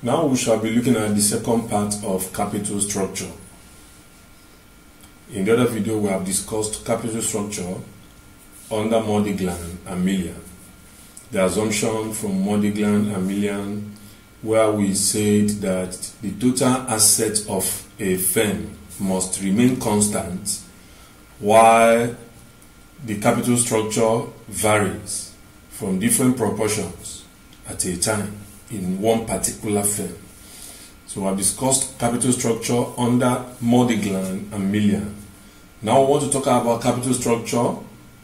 Now we shall be looking at the second part of capital structure. In the other video, we have discussed capital structure under Modiglian and Millian. The assumption from Modiglian and Millian, where we said that the total assets of a firm must remain constant while the capital structure varies from different proportions at a time in one particular firm. So we have discussed capital structure under Modiglian and Millian. Now we want to talk about capital structure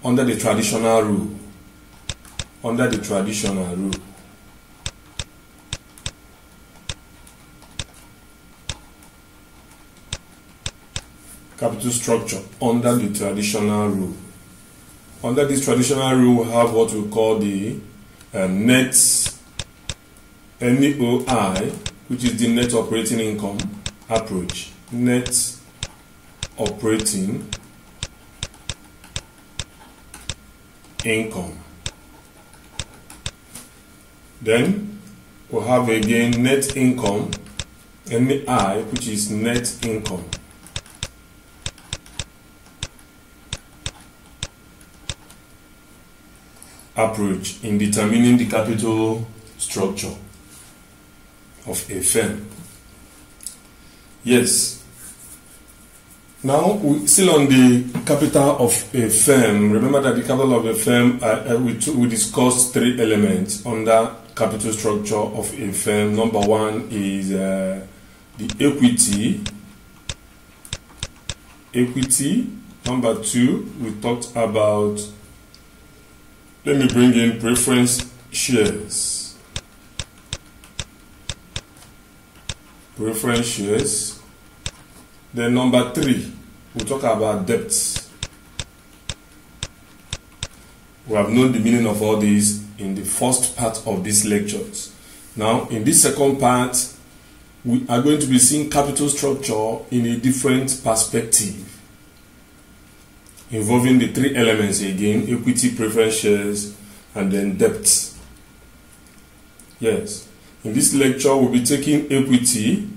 under the traditional rule. Under the traditional rule. Capital structure under the traditional rule. Under this traditional rule, we have what we call the net NOI, which is the net operating income approach. Net operating income. Then we have again net income, NI, which is net income. Approach in determining the capital structure of a firm. Yes. Now we still on the capital of a firm. Remember that the capital of a firm, we discussed three elements under capital structure of a firm. Number one is the equity. Number two, we talked about, let me bring in preference shares. Preference shares. Then number three, we talk about debts. We have known the meaning of all these in the first part of these lectures. Now, in this second part, we are going to be seeing capital structure in a different perspective, involving the three elements again: equity, preference shares, and then debts. Yes. In this lecture, we'll be taking equity.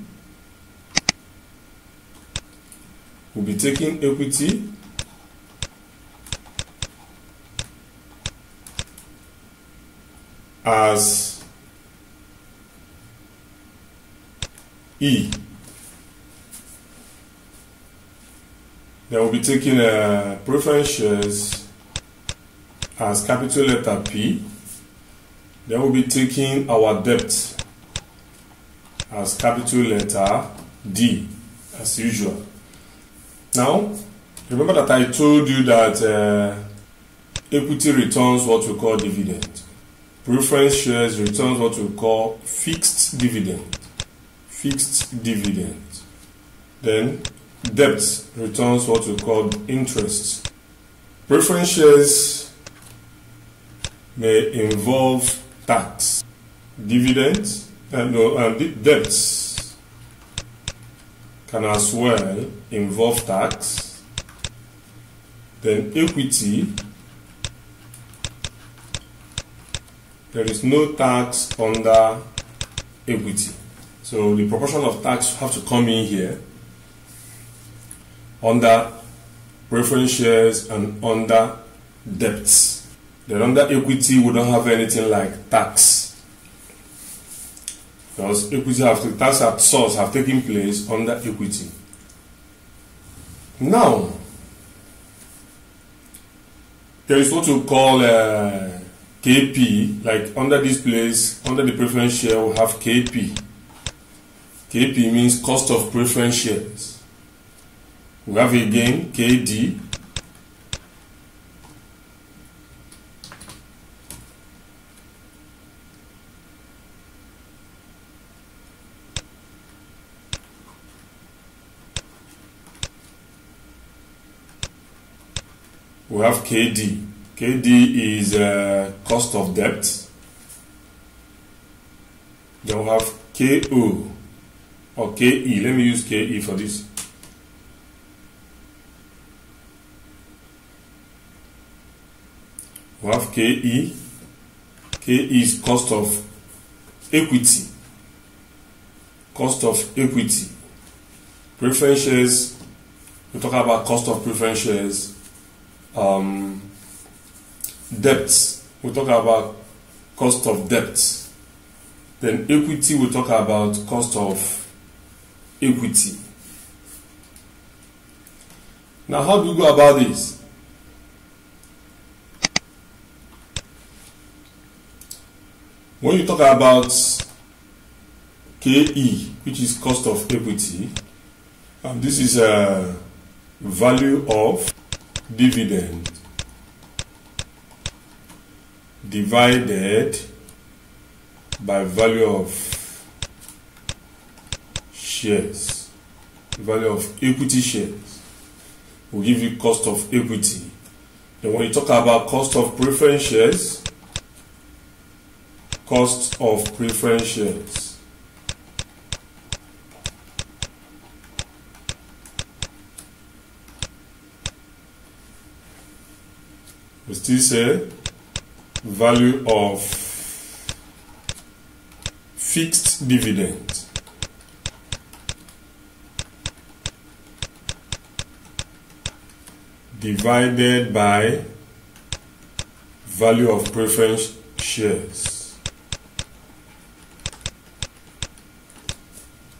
We'll be taking equity as E. Then we'll be taking preference shares as capital letter P. Then we'll be taking our debt as capital letter D, as usual. Now, remember that I told you that equity returns what we call dividend. Preference shares returns what we call fixed dividend. Fixed dividend. Then debt returns what we call interest. Preference shares may involve tax. Dividends and debts can as well involve tax. Then equity, there is no tax under equity. So the proportion of tax have to come in here under preference shares and under debts. Then under equity, we don't have anything like tax, because equity tax at source have taken place under equity. Now, there is what we call KP, like under this place, under the preference share, we have KP. KP means cost of preference shares. We have again KD. We have KD. KD is cost of debt. Then we have KO or KE. Let me use KE for this. We have KE. KE is cost of equity. cost of equity. Preference shares, we talk about cost of preference shares. Debts, we talk about cost of debt. Then equity, we talk about cost of equity. Now, how do we go about this? When you talk about KE, which is cost of equity, this is a value of dividend divided by value of shares, value of equity shares will give you cost of equity. Then when you talk about cost of preference shares, cost of preference shares we still say value of fixed dividend divided by value of preference shares.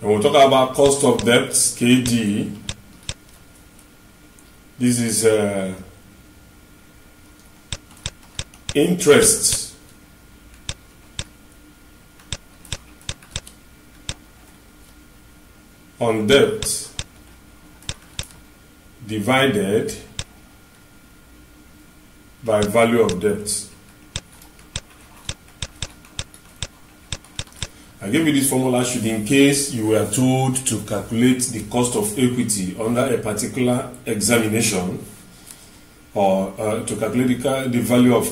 And we'll talk about cost of debt, KD. This is interest on debt divided by value of debt. I gave you this formula should in case you were told to calculate the cost of equity under a particular examination, or to calculate the value of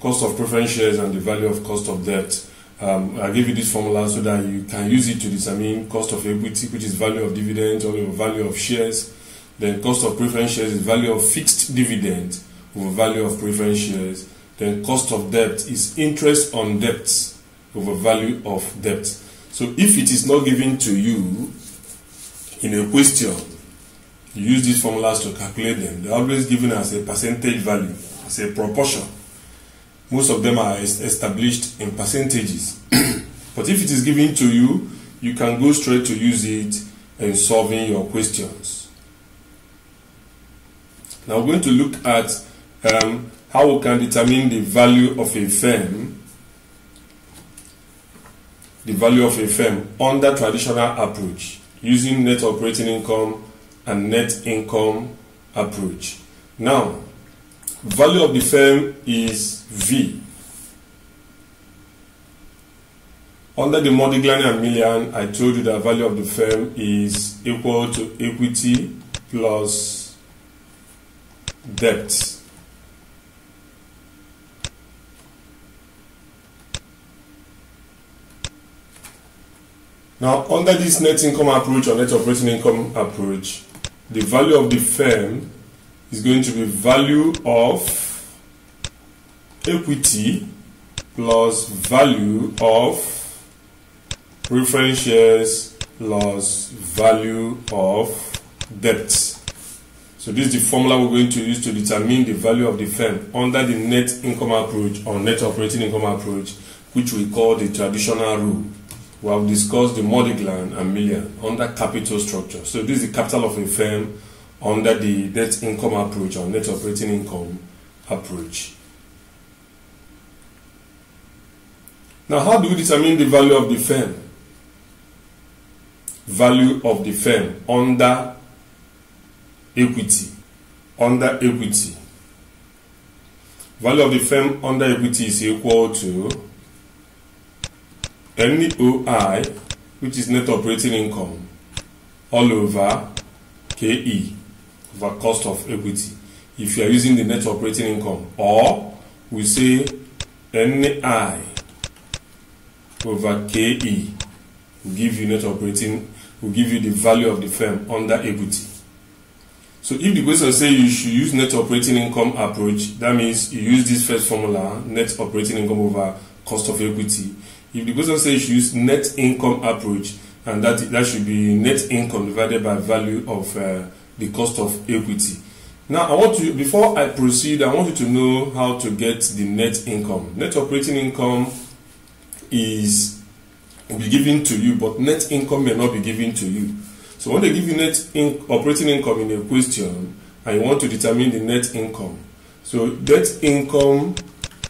cost of preference shares and the value of cost of debt. I gave you this formula so that you can use it to determine cost of equity, which is value of dividends, or value of shares. Then cost of preference shares is value of fixed dividend over value of preference shares. Then cost of debt is interest on debt over value of debt. So if it is not given to you in a question, you use these formulas to calculate them. They're always given as a percentage value, as a proportion. Most of them are established in percentages. But if it is given to you, you can go straight to use it in solving your questions. Now we're going to look at how we can determine the value of a firm, under traditional approach using net operating income and net income approach. Now, value of the firm is V. Under the Modigliani and Millian, I told you that value of the firm is equal to equity plus debt. Now, under this net income approach or net operating income approach, the value of the firm is going to be value of equity plus value of preference shares plus value of debt. So this is the formula we're going to use to determine the value of the firm under the net income approach or net operating income approach, which we call the traditional rule. We have discussed the Modigliani and Millian under capital structure. So this is the capital of a firm under the net income approach or net operating income approach. Now, how do we determine the value of the firm? Value of the firm under equity. Under equity. Value of the firm under equity is equal to NOI, which is net operating income, all over KE, over cost of equity, if you are using the net operating income. Or we say NI over KE will give you net operating, will give you the value of the firm under equity. So if the question says you should use net operating income approach, that means you use this first formula, net operating income over cost of equity. If the question says you should use net income approach, and that should be net income divided by value of the cost of equity. Now, before I proceed, I want you to know how to get the net income. Net operating income will be given to you, but net income may not be given to you. So when they give you operating income in a question, and you want to determine the net income. So net income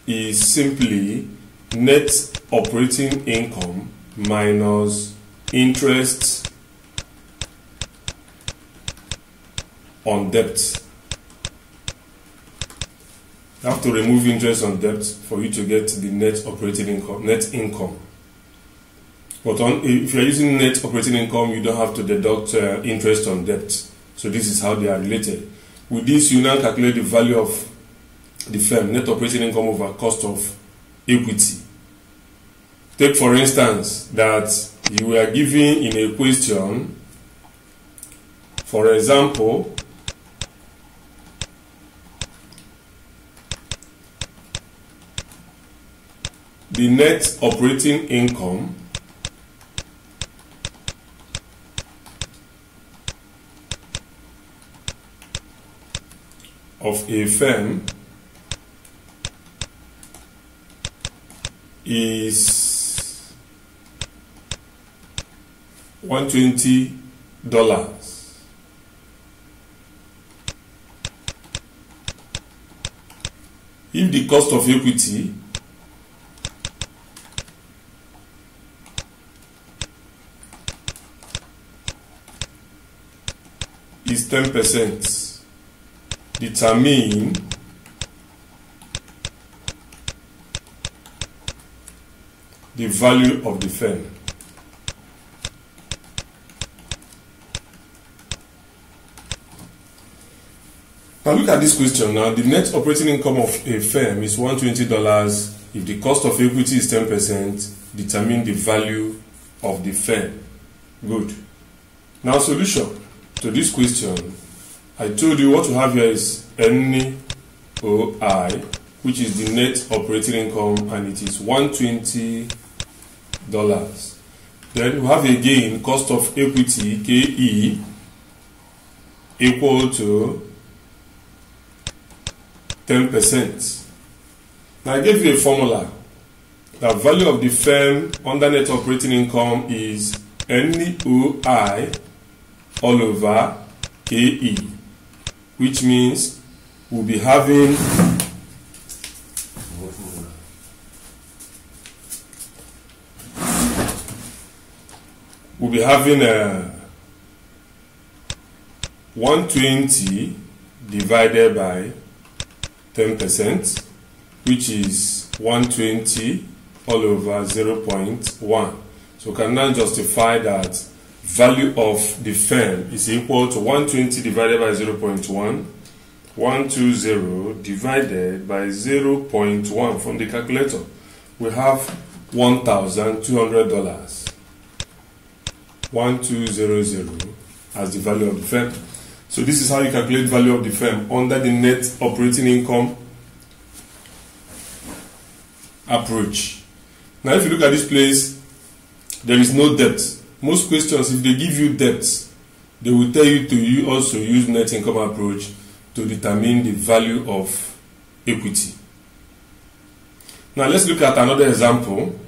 is simply net operating income minus interest on debt. You have to remove interest on debt for you to get the net operating income, net income. But if you're using net operating income, you don't have to deduct interest on debt. So this is how they are related. With this, you now calculate the value of the firm, net operating income over cost of equity. Take for instance that you were given in a question, for example, the net operating income of a firm is $120. If the cost of equity is 10%, determine the value of the firm. Now look at this question. Now the net operating income of a firm is $120. If the cost of equity is 10%, determine the value of the firm. Good. Now solution to this question. I told you what you have here is NOI, which is the net operating income, and it is $120. Then we have again cost of equity, KE, equal to 10%. Now I gave you a formula. The value of the firm under net operating income is NOI all over KE, which means we'll be having a 120 divided by 10%, which is 120 all over 0.1. So we can now justify that value of the firm is equal to 120 divided by 0.1, 120 divided by 0.1 from the calculator. We have $1,200. 1200 as the value of the firm. So this is how you calculate value of the firm under the net operating income approach. Now if you look at this place, there is no debt. Most questions, if they give you debt, they will tell you to also use net income approach to determine the value of equity. Now let's look at another example.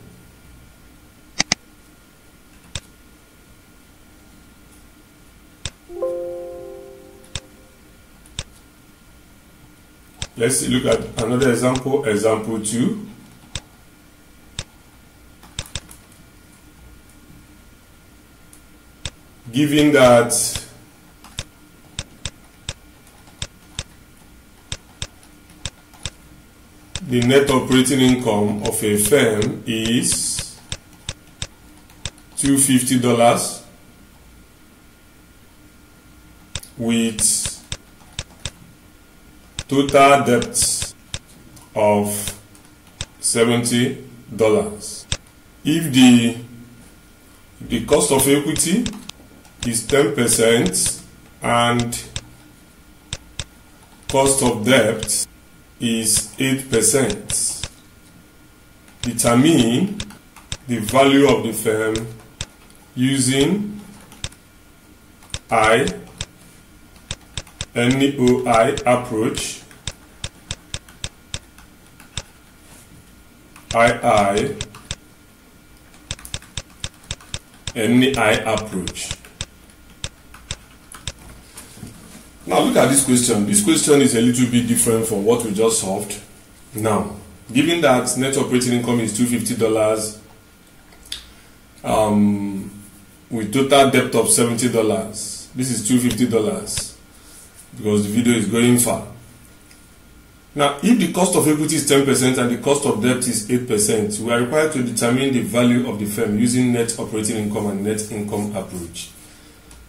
Let's look at another example, example 2. Given that the net operating income of a firm is $250 with total debt of $70. If the cost of equity is 10% and cost of debt is 8%, determine the value of the firm using NEOI approach, NEI approach. Now look at this question. This question is a little bit different from what we just solved. Now, given that net operating income is $250, with total debt of $70, this is $250 because the video is going far. Now, if the cost of equity is 10% and the cost of debt is 8%, we are required to determine the value of the firm using net operating income and net income approach.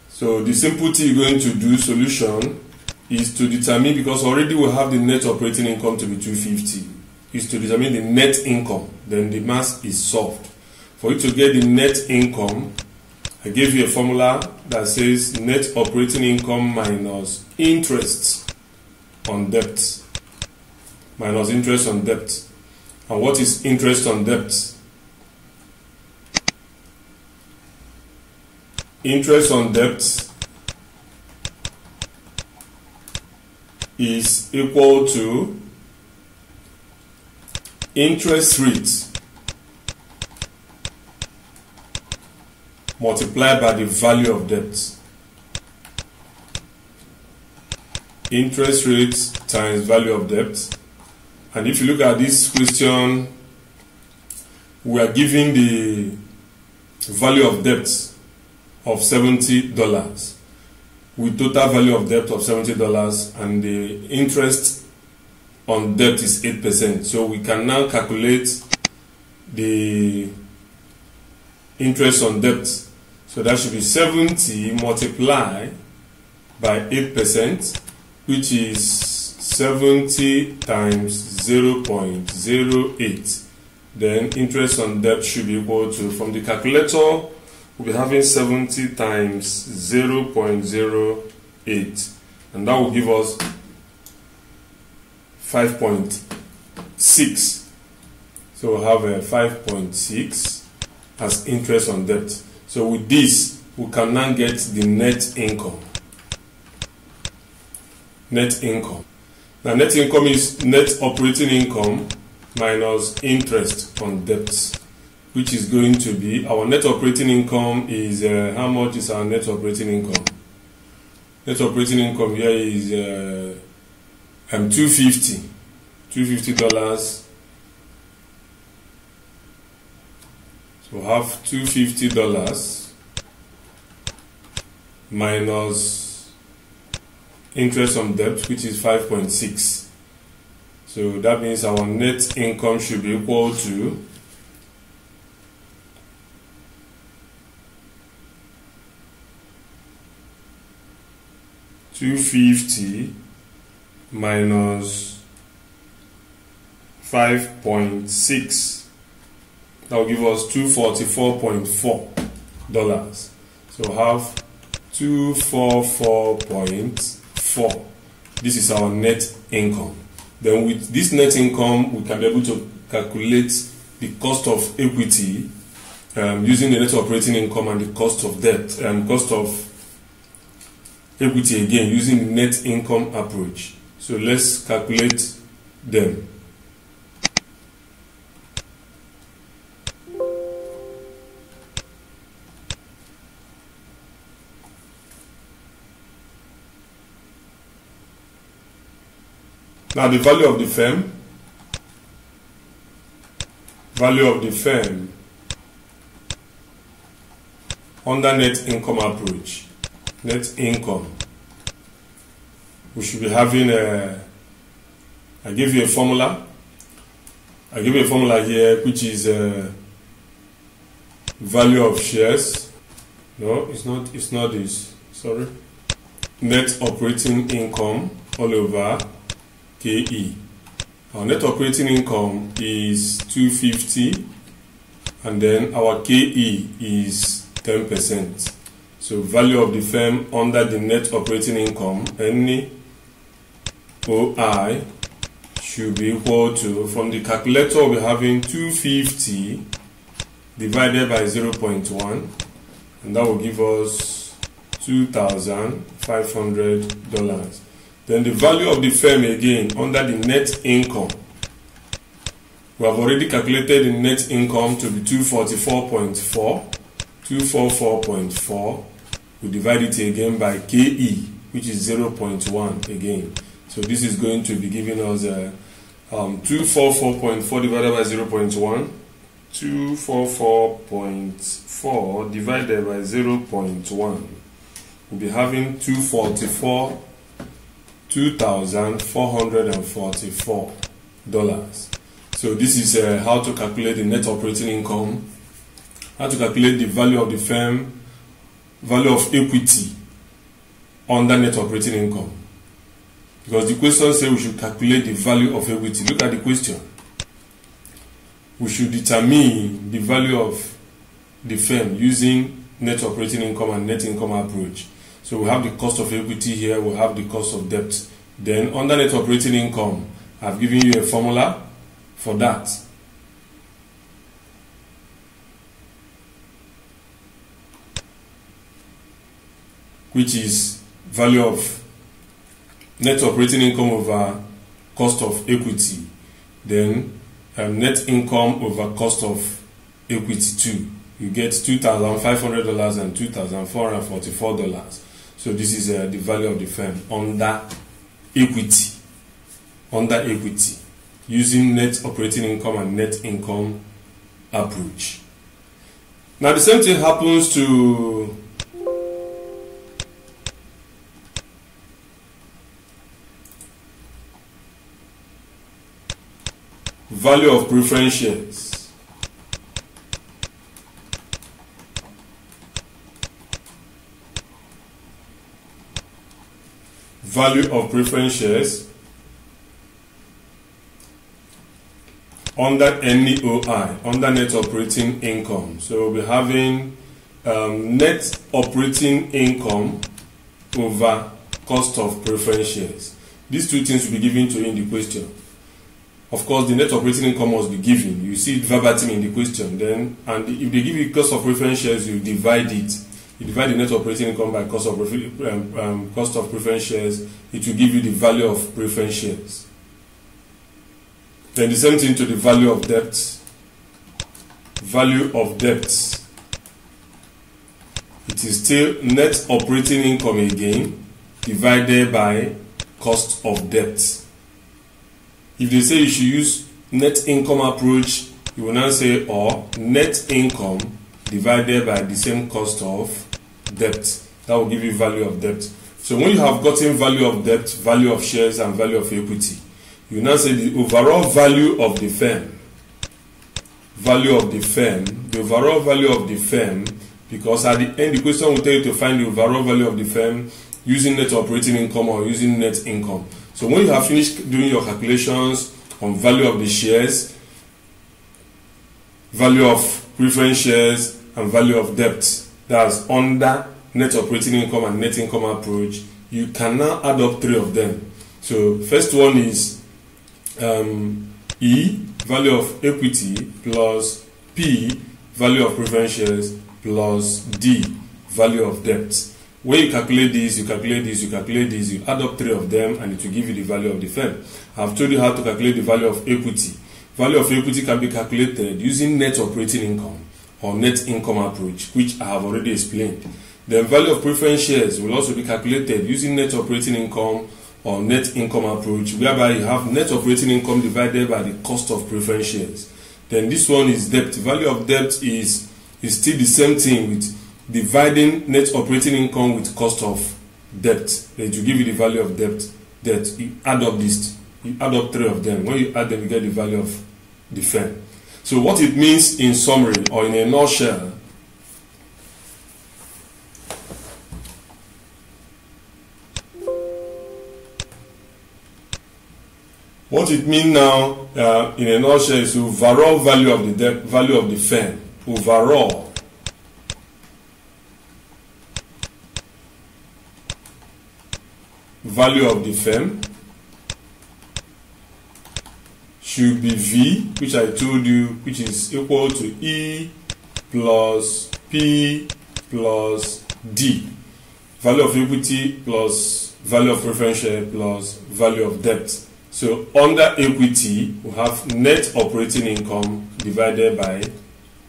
So the simple thing you're going to do, solution, is to determine, because already we have the net operating income to be 250, is to determine the net income. Then the math is solved. For you to get the net income, I gave you a formula that says net operating income minus interest on debt. Minus interest on debt. And what is interest on debt? Interest on debt is equal to interest rate multiplied by the value of debt. Interest rate times value of debt. And if you look at this question, we are given the value of debt of $70 with total value of debt of $70, and the interest on debt is 8%. So we can now calculate the interest on debt. So that should be 70 multiplied by 8%, which is 70 times 0.08. Then interest on debt should be equal to, from the calculator, we'll be having 70 times 0.08, and that will give us 5.6. So we'll have a 5.6 as interest on debt. So with this, we can now get the net income. Net income. Now net income is net operating income minus interest on debt, which is going to be, our net operating income is, how much is our net operating income? Net operating income here is $250. So we have $250 minus interest on debt, which is 5.6. So that means our net income should be equal to $250 minus 5.6. That will give us $244.4. So have 244.4. This is our net income. Then with this net income, we can be able to calculate the cost of equity using the net operating income and the cost of debt and cost of equity again using the net income approach. So let's calculate them. Now the value of the firm under net income approach, net income, we should be having a, I give you a formula here, which is value of shares. No, it's not this, sorry. Net operating income all over KE. Our net operating income is 250, and then our KE is 10%. So value of the firm under the net operating income, NEOI, should should be equal to, from the calculator we're having 250 divided by 0.1, and that will give us $2,500. Then the value of the firm again under the net income. We have already calculated the net income to be 244.4. 244.4. We divide it again by KE, which is 0.1 again. So this is going to be giving us 244.4 divided by 0.1. 244.4 divided by 0.1. We'll be having $2,444. So this is how to calculate the net operating income, how to calculate the value of the firm, value of equity under net operating income. Because the question says we should calculate the value of equity. Look at the question. We should determine the value of the firm using net operating income and net income approach. So we have the cost of equity here, we have the cost of debt. Then under net operating income, I've given you a formula for that. Which is value of net operating income over cost of equity. Then net income over cost of equity 2. You get $2,500 and $2,444. So this is the value of the firm under equity. Under equity. Using net operating income and net income approach. Now the same thing happens to value of preference shares. Value of preference shares under NEOI, under net operating income. So we'll be having net operating income over cost of preference shares. These two things will be given to you in the question. Of course, the net operating income must be given. You see it verbatim in the question. Then, and if they give you cost of preference shares, you divide it. You divide the net operating income by cost of preference shares. It will give you the value of preference shares. Then the same thing to the value of debt. Value of debt. It is still net operating income again divided by cost of debt. If they say you should use net income approach, you will now say or net income divided by the same cost of debt. That will give you value of debt. So when you have gotten value of debt, value of shares, and value of equity, you now say the overall value of the firm. Value of the firm, the overall value of the firm, because at the end the question will tell you to find the overall value of the firm using net operating income or using net income. So when you have finished doing your calculations on value of the shares, value of preference shares, and value of debt, that's under net operating income and net income approach, you can now add up three of them. So first one is E, value of equity, plus P, value of preference shares, plus D, value of debt. When you calculate this, you calculate this, you calculate this, you add up three of them and it will give you the value of the firm. I've told you how to calculate the value of equity. Value of equity can be calculated using net operating income or net income approach, which I have already explained. The value of preference shares will also be calculated using net operating income or net income approach, whereby you have net operating income divided by the cost of preference shares. Then this one is debt. Value of debt is still the same thing with dividing net operating income with cost of debt. Then to give you the value of debt, you add up this, you add up three of them. When you add them, you get the value of the firm. So what it means in summary or in a nutshell, what it means now in a nutshell is overall value of the debt, value of the firm, overall. Value of the firm should be V, which I told you, which is equal to E plus P plus D. Value of equity plus value of preference share plus value of debt. So under equity, we have net operating income divided by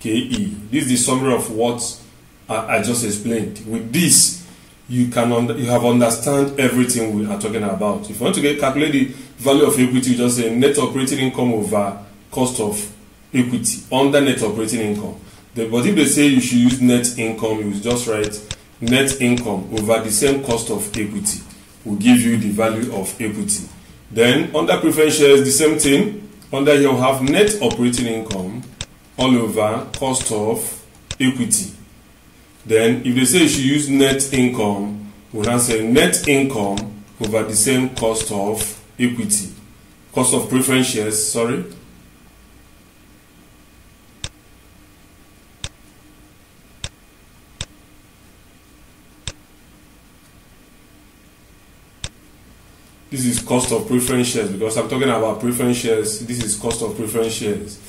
KE. This is the summary of what I just explained. With this, you have understand everything we are talking about. If you want to calculate the value of equity, you just say net operating income over cost of equity under net operating income. But if they say you should use net income, you just write net income over the same cost of equity will give you the value of equity. Then under preference shares, the same thing. Under here, you have net operating income all over cost of equity. Then if they say you should use net income, we'll now say net income over the same cost of equity. Cost of preference shares, sorry. This is cost of preference shares because I'm talking about preference shares. This is cost of preference shares.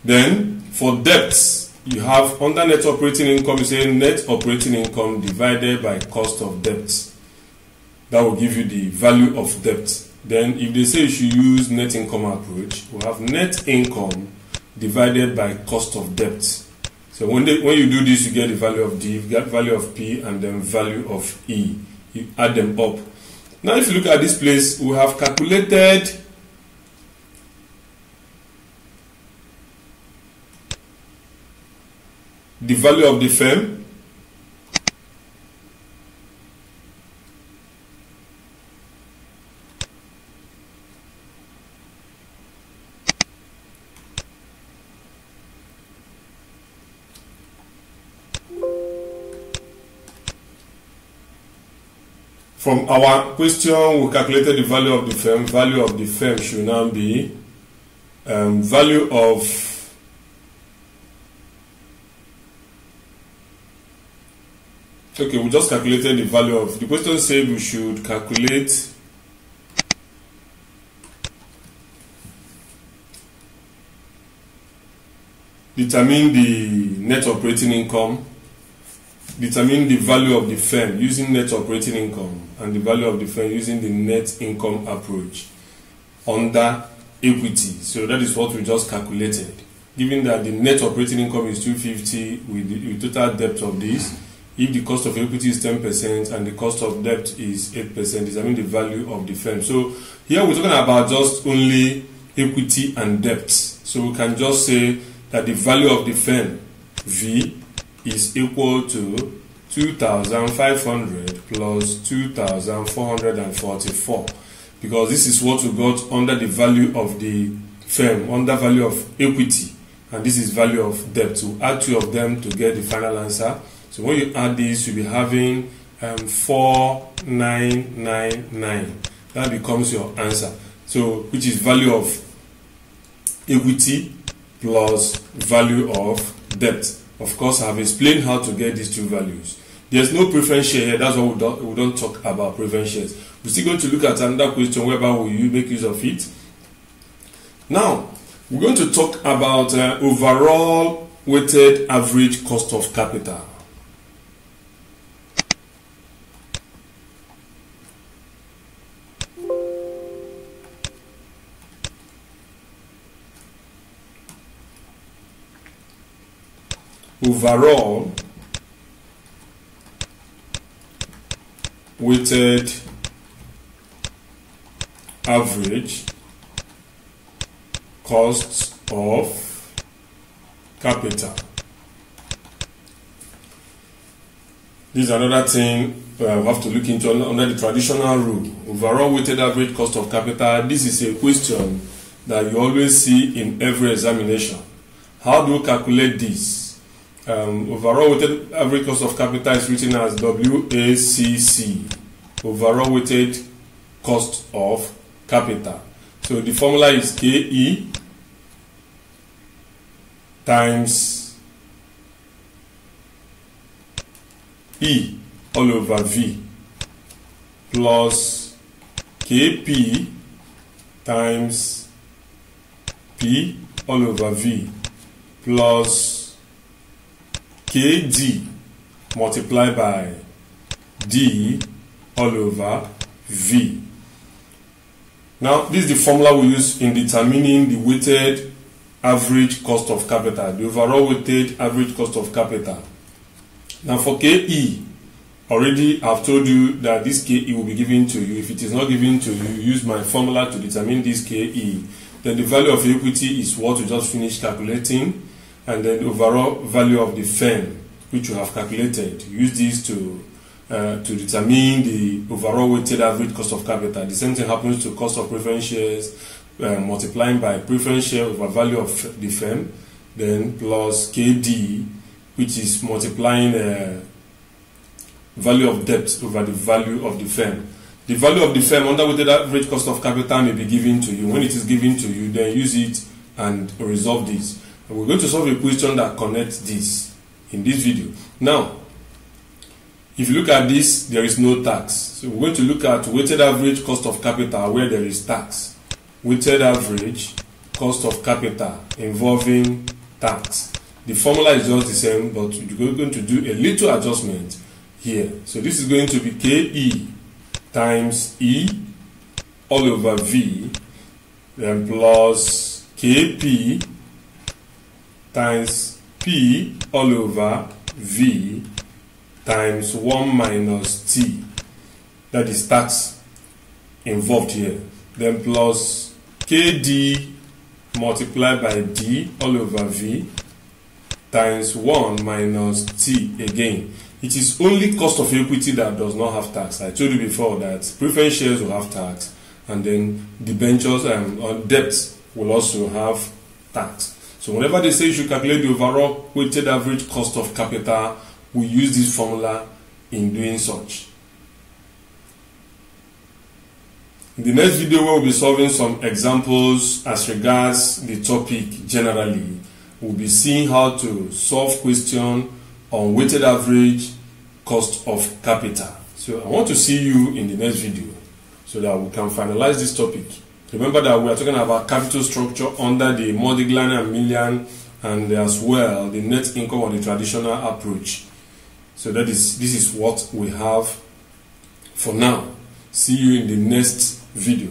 Then for debts, you have under net operating income, you say net operating income divided by cost of debt. That will give you the value of debt. Then if they say you should use net income approach, we have net income divided by cost of debt. So when you do this, you get the value of D, you get value of P, and then value of E. You add them up. Now if you look at this place, we have calculated the value of the firm, from our question. We calculated the value of the firm. Value of the firm should now be value of okay, we just calculated the value of the question. Said we should calculate determine the net operating income, determine the value of the firm using net operating income, and the value of the firm using the net income approach under equity. So that is what we just calculated. Given that the net operating income is 250 with the total debt of this, if the cost of equity is 10% and the cost of debt is 8%, determine the value of the firm. So here we're talking about just only equity and debt. So we can just say that the value of the firm, V, is equal to 2,500 plus 2,444, because this is what we got under the value of the firm, under value of equity, and this is value of debt. So add two of them to get the final answer. So when you add this, you'll be having 4999. That becomes your answer. So which is value of equity plus value of debt. Of course, I have explained how to get these two values. There's no preference share here. That's why we don't talk about preference shares. We're still going to look at another question whereby will you make use of it. Now, we're going to talk about overall weighted average cost of capital. Overall weighted average costs of capital. This is another thing we have to look into under the traditional rule. Overall weighted average cost of capital. This is a question that you always see in every examination. How do you calculate this? Overall weighted average cost of capital is written as WACC, overall weighted cost of capital. So the formula is KE times E all over V plus KP times P all over V plus KD multiplied by D all over V. Now, this is the formula we use in determining the weighted average cost of capital, the overall weighted average cost of capital. Now, for KE, already I've told you that this KE will be given to you. If it is not given to you, use my formula to determine this KE. Then the value of equity is what we just finished calculating, and then the overall value of the firm, which you have calculated. Use this to determine the overall weighted average cost of capital. The same thing happens to cost of preference shares, multiplying by preference share over value of the firm, then plus KD, which is multiplying value of debt over the value of the firm. The value of the firm under weighted average cost of capital may be given to you. When it is given to you, then use it and resolve this. And we're going to solve a question that connects this in this video. Now, if you look at this, there is no tax. So we're going to look at weighted average cost of capital where there is tax. Weighted average cost of capital involving tax. The formula is just the same, but we're going to do a little adjustment here. So this is going to be KE times E all over V, then plus KP times P all over V times 1 minus T. That is tax involved here. Then plus KD multiplied by D all over V times 1 minus T again. It is only cost of equity that does not have tax. I told you before that preference shares will have tax, and then debentures and debts will also have tax. So whenever they say you should calculate the overall weighted average cost of capital, we use this formula in doing such. In the next video, we'll be solving some examples as regards the topic generally. We'll be seeing how to solve questions on weighted average cost of capital. So I want to see you in the next video so that we can finalize this topic. Remember that we are talking about capital structure under the Modigliani and Millian, and as well the net income or the traditional approach. So this is what we have for now. See you in the next video.